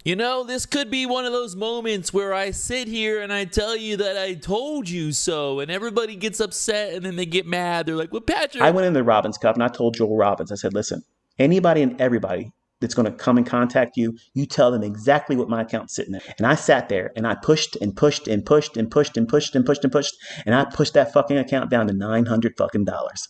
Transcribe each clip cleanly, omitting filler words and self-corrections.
You know, this could be one of those moments where I sit here and I tell you that I told you so, and everybody gets upset and then they get mad. They're like, well, Patrick. I went in the Robbins Cup and I told Joel Robbins, I said, listen, anybody and everybody that's going to come and contact you, you tell them exactly what my account's sitting at. And I sat there and I pushed and pushed and pushed and pushed and pushed and pushed and pushed. And I pushed that fucking account down to $900 fucking dollars.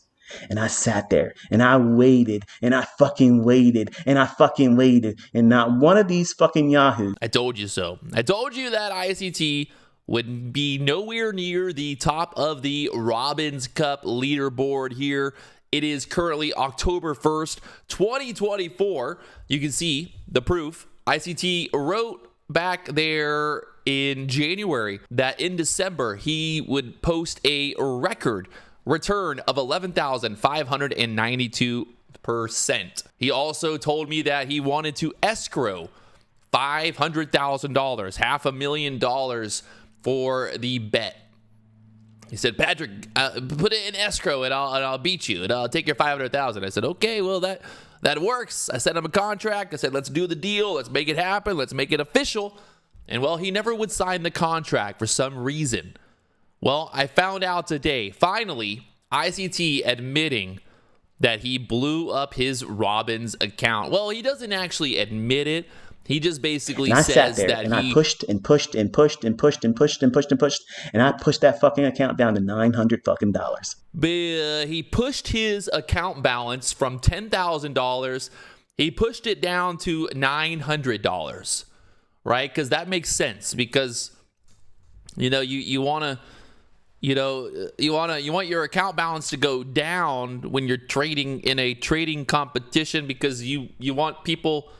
And I sat there and I waited and I fucking waited and I fucking waited. And not one of these fucking yahoos. I told you so. I told you that ICT would be nowhere near the top of the Robbins Cup leaderboard here. It is currently October 1st, 2024. You can see the proof. ICT wrote back there in January that in December he would post a record return of 11,592%. He also told me that he wanted to escrow $500,000, $500,000 for the bet. He said, Patrick, put it in escrow and I'll beat you and I'll take your $500,000. I said, okay, well that works. I sent him a contract. I said, let's do the deal. Let's make it happen. Let's make it official. And well, he never would sign the contract for some reason. Well, I found out today, finally, ICT admitting that he blew up his Robbins account. Well, he doesn't actually admit it. He just basically says that I pushed and pushed and pushed and pushed and pushed and pushed and pushed, and I pushed that fucking account down to $900 fucking dollars. He pushed his account balance from $10,000. He pushed it down to $900, right? Because that makes sense. Because you know you want to. You want your account balance to go down when you're trading in a trading competition because you want people.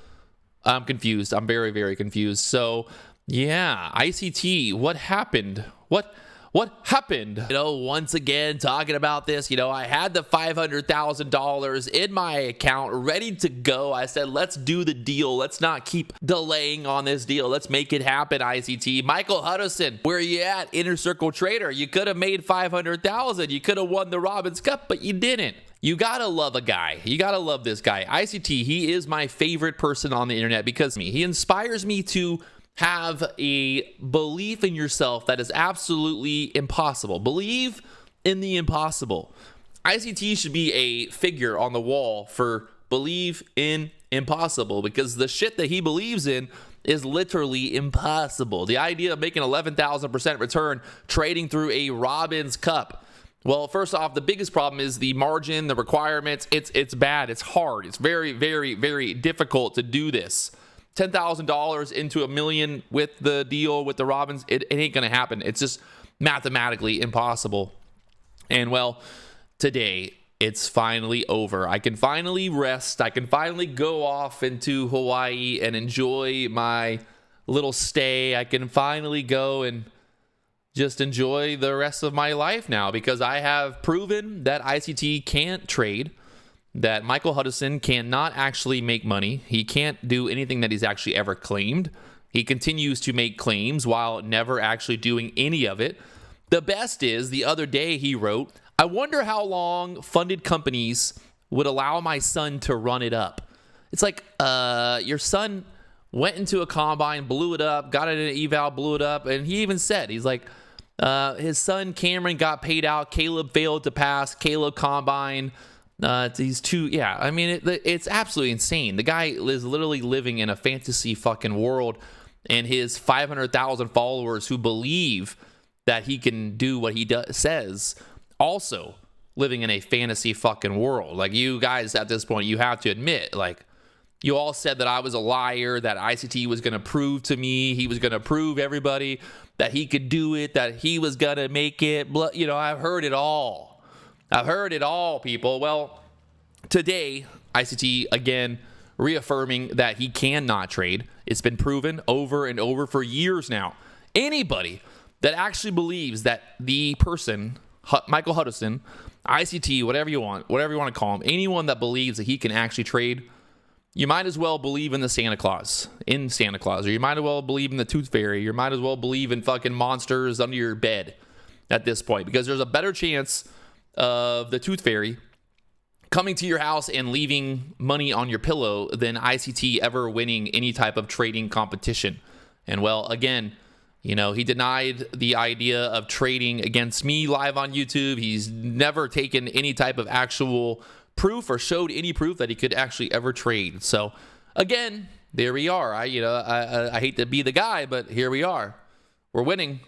I'm confused. I'm very, very confused. So, yeah, ICT, what happened? What happened? Once again, talking about this, I had the $500,000 in my account ready to go. I said, let's do the deal. Let's not keep delaying on this deal. Let's make it happen, ICT. Michael Hudson, where you at, Inner Circle Trader? You could have made $500,000. You could have won the Robbins Cup, but you didn't. You gotta love a guy. You gotta love this guy. ICT, he is my favorite person on the internet because he inspires me to have a belief in yourself that is absolutely impossible. Believe in the impossible. ICT should be a figure on the wall for believe in impossible because the shit that he believes in is literally impossible. The idea of making 11,000% return trading through a Robbins Cup. Well, first off, the biggest problem is the margin, the requirements. It's bad. It's hard. It's very, very, very difficult to do this. $10,000 into $1 million with the deal with the Robbins, it ain't going to happen. It's just mathematically impossible. And well, today it's finally over. I can finally rest. I can finally go off into Hawaii and enjoy my little stay. I can finally go and just enjoy the rest of my life now because I have proven that ICT can't trade, that Michael Hudson cannot actually make money. He can't do anything that he's actually ever claimed. He continues to make claims while never actually doing any of it. The best is, the other day he wrote, I wonder how long funded companies would allow my son to run it up. It's like, your son went into a combine, blew it up, got it in an eval, blew it up, and he even said, he's like, his son Cameron got paid out, Caleb failed to pass, Caleb combine, these two, yeah, I mean, it's absolutely insane. The guy is literally living in a fantasy fucking world, and his 500,000 followers who believe that he can do what he says, also living in a fantasy fucking world. Like, you guys at this point, you have to admit, like, you all said that I was a liar, that ICT was going to prove to me, he was going to prove everybody that he could do it, that he was going to make it. I've heard it all. I've heard it all, people. Well, today, ICT, again, reaffirming that he cannot trade. It's been proven over and over for years now. Anybody that actually believes that the person, Michael Hudson, ICT, whatever you want to call him, anyone that believes that he can actually trade, you might as well believe in Santa Claus, or you might as well believe in the Tooth Fairy, you might as well believe in fucking monsters under your bed at this point, because there's a better chance of the Tooth Fairy coming to your house and leaving money on your pillow than ICT ever winning any type of trading competition. And well, again, you know, he denied the idea of trading against me live on YouTube. He's never taken any type of actual proof or showed any proof that he could actually ever trade. So again, there we are. I hate to be the guy, but here we are. We're winning.